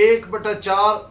1/4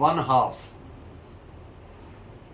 1/2।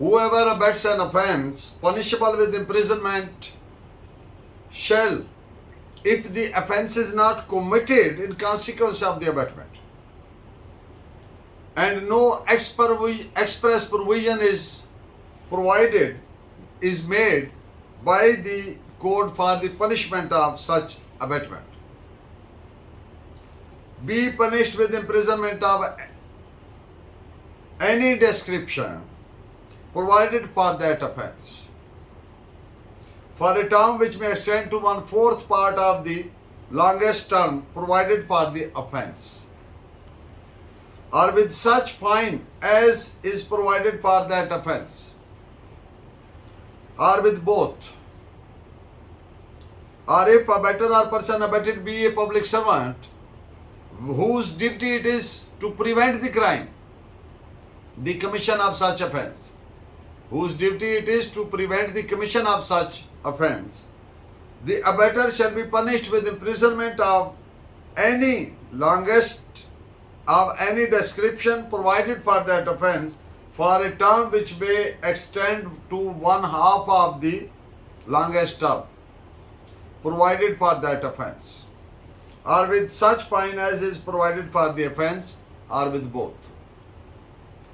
Whoever abets an offense punishable with imprisonment shall, if the offense is not committed in consequence of the abatement, and no express provision is made by the code for the punishment of such abatement, be punished with imprisonment of any description provided for that offense, for a term which may extend to 1/4 part of the longest term provided for the offense, or with such fine as is provided for that offense, or with both, or if abettor or person abetted be a public servant whose duty it is to prevent the crime, the commission of such offense, whose duty it is to prevent the commission of such offense, the abettor shall be punished with imprisonment of any longest of any description provided for that offense, for a term which may extend to 1/2 of the longest term provided for that offense, or with such fine as is provided for the offense, or with both।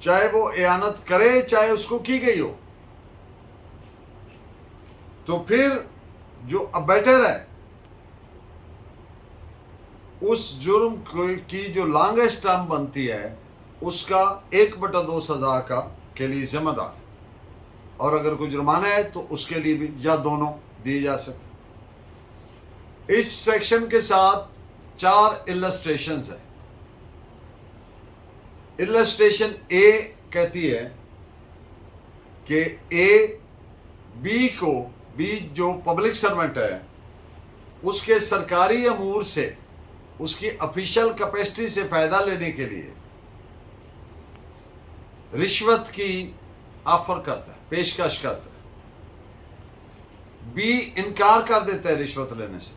چاہے وہ اعانت کرے چاہے اس کو کی گئی ہو، تو پھر جو ابیٹر ہے اس جرم کی جو لانگسٹ ٹرم بنتی ہے اس کا 1/2 سزا کے لیے ذمہ دار، اور اگر کوئی جرمانہ ہے تو اس کے لیے بھی یا دونوں دی جا سکتے۔ اس سیکشن کے ساتھ 4 السٹریشنز ہیں۔ السٹریشن اے کہتی ہے کہ بی جو پبلک سرونٹ ہے اس کے سرکاری امور سے، اس کی آفیشل کیپیسٹی سے فائدہ لینے کے لیے رشوت کی آفر کرتا ہے، پیشکش کرتا ہے۔ بی انکار کر دیتا ہے رشوت لینے سے۔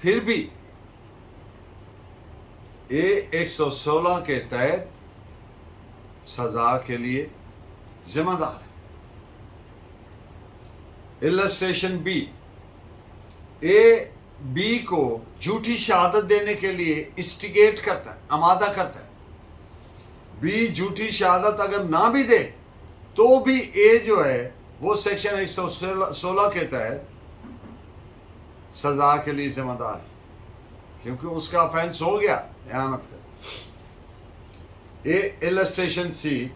پھر بھی 116 کے تحت سزا کے لیے ذمہ دار ہے۔ السٹریشن بی کو جھوٹی شہادت دینے کے لیے اسٹیگیٹ کرتا ہے، آمادہ کرتا ہے۔ بی جھوٹی شہادت اگر نہ بھی دے تو بھی جو ہے وہ سیکشن 116 کے تحت سزا کے لیے ذمہ دار ہے، کیونکہ اس کا آفینس ہو گیا اعانت کا۔ السٹریشن سی،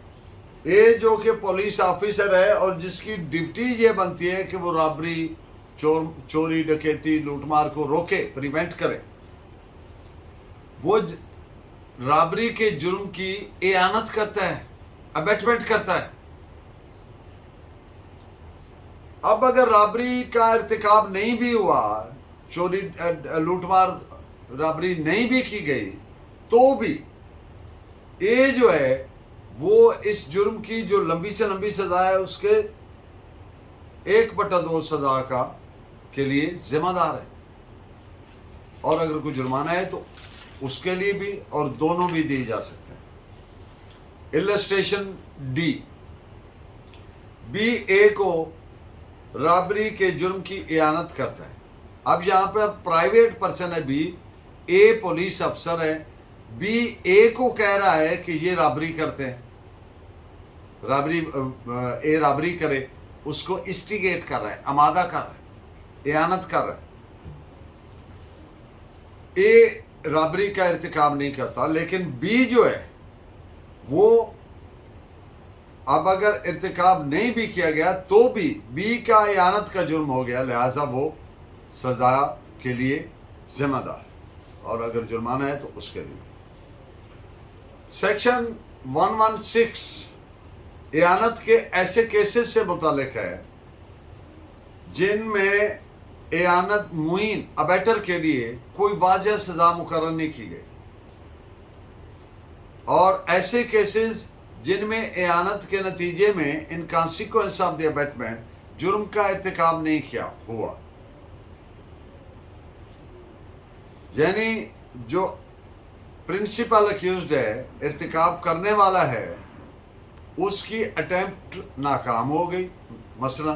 جو کہ پولیس آفیسر ہے اور جس کی ڈیوٹی یہ بنتی ہے کہ وہ رابری، چوری ڈکیتی لوٹ مار کو روکے، پریونٹ کرے، وہ رابری کے جرم کی اعانت کرتا ہے، ابیٹمنٹ کرتا ہے۔ اب اگر رابری کا ارتکاب نہیں بھی ہوا، چوری لوٹ مار رابری نہیں بھی کی گئی، تو بھی جو ہے وہ اس جرم کی جو لمبی سے لمبی سزا ہے اس کے 1/2 سزا کے لیے ذمہ دار ہے، اور اگر کوئی جرمانہ ہے تو اس کے لیے بھی، اور دونوں بھی دیے جا سکتے ہیں۔ السٹریشن ڈی، بی کو رابری کے جرم کی اعانت کرتا ہے۔ اب یہاں پر پرائیویٹ پرسن ہے بی، پولیس افسر ہے، بی کو کہہ رہا ہے کہ یہ رابری کرتے ہیں، رابری کرے، اس کو اسٹیگیٹ کر رہا ہے، آمادہ کر رہا ہے، اعانت کر رہا ہے۔ رابری کا ارتکاب نہیں کرتا، لیکن بی جو ہے وہ اب اگر ارتکاب نہیں بھی کیا گیا تو بھی بی کا اعانت کا جرم ہو گیا، لہذا وہ سزا کے لیے ذمہ دار، اور اگر جرمانہ ہے تو اس کے لیے۔ سیکشن 116 اعانت کے ایسے کیسز سے متعلق ہے جن میں اعانت معین، ابیٹر کے لیے کوئی واضح سزا مقرر نہیں کی گئی، اور ایسے کیسز جن میں اعانت کے نتیجے میں ان کانسیکوینس آف دی ابیٹمنٹ جرم کا ارتکاب نہیں کیا ہوا، یعنی جو پرنسپل اکیوزڈ ہے، ارتکاب کرنے والا ہے، اس کی اٹیمپٹ ناکام ہو گئی مثلا،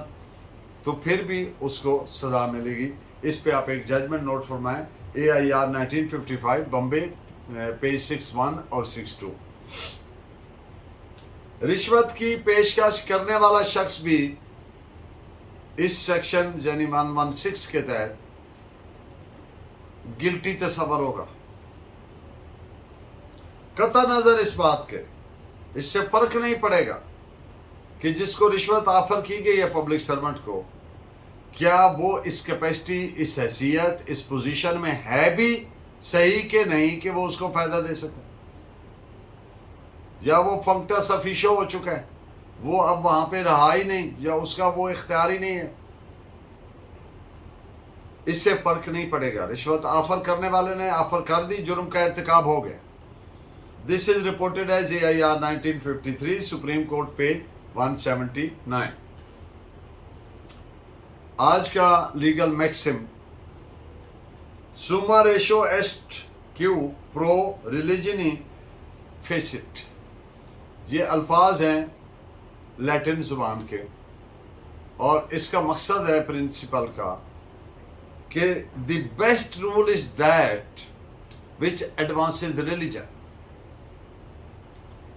تو پھر بھی اس کو سزا ملے گی۔ اس پہ آپ ایک ججمنٹ نوٹ فرمائیں، AIR 1955 بمبے، پیج 61 اور 62۔ رشوت کی پیشکش کرنے والا شخص بھی اس سیکشن یعنی 116 کے تحت گلٹی تصور ہوگا، قطع نظر اس بات کے، اس سے فرق نہیں پڑے گا کہ جس کو رشوت آفر کی گئی ہے پبلک سرونٹ کو، کیا وہ اس کیپیسٹی، اس حیثیت، اس پوزیشن میں ہے بھی صحیح کہ نہیں کہ وہ اس کو فائدہ دے سکے، یا وہ فنکٹس افیشو ہو چکا ہے، وہ اب وہاں پہ رہا ہی نہیں، یا اس کا وہ اختیار ہی نہیں ہے، اس سے فرق نہیں پڑے گا۔ رشوت آفر کرنے والے نے آفر کر دی، جرم کا ارتکاب ہو گیا۔ This is reported as AIR 1953, Supreme Court page 179۔ آج کا لیگل میکسم، سما ریشو ایسٹ کیو پرو ریلیجنی فیسٹ، یہ الفاظ ہیں لیٹن زبان کے، اور اس کا مقصد ہے پرنسپل کا کہ the best rule is that which advances religion۔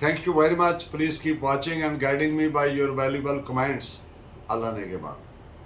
Thank you very much. Please keep watching and guiding me by your valuable comments. Allah ne ke baad.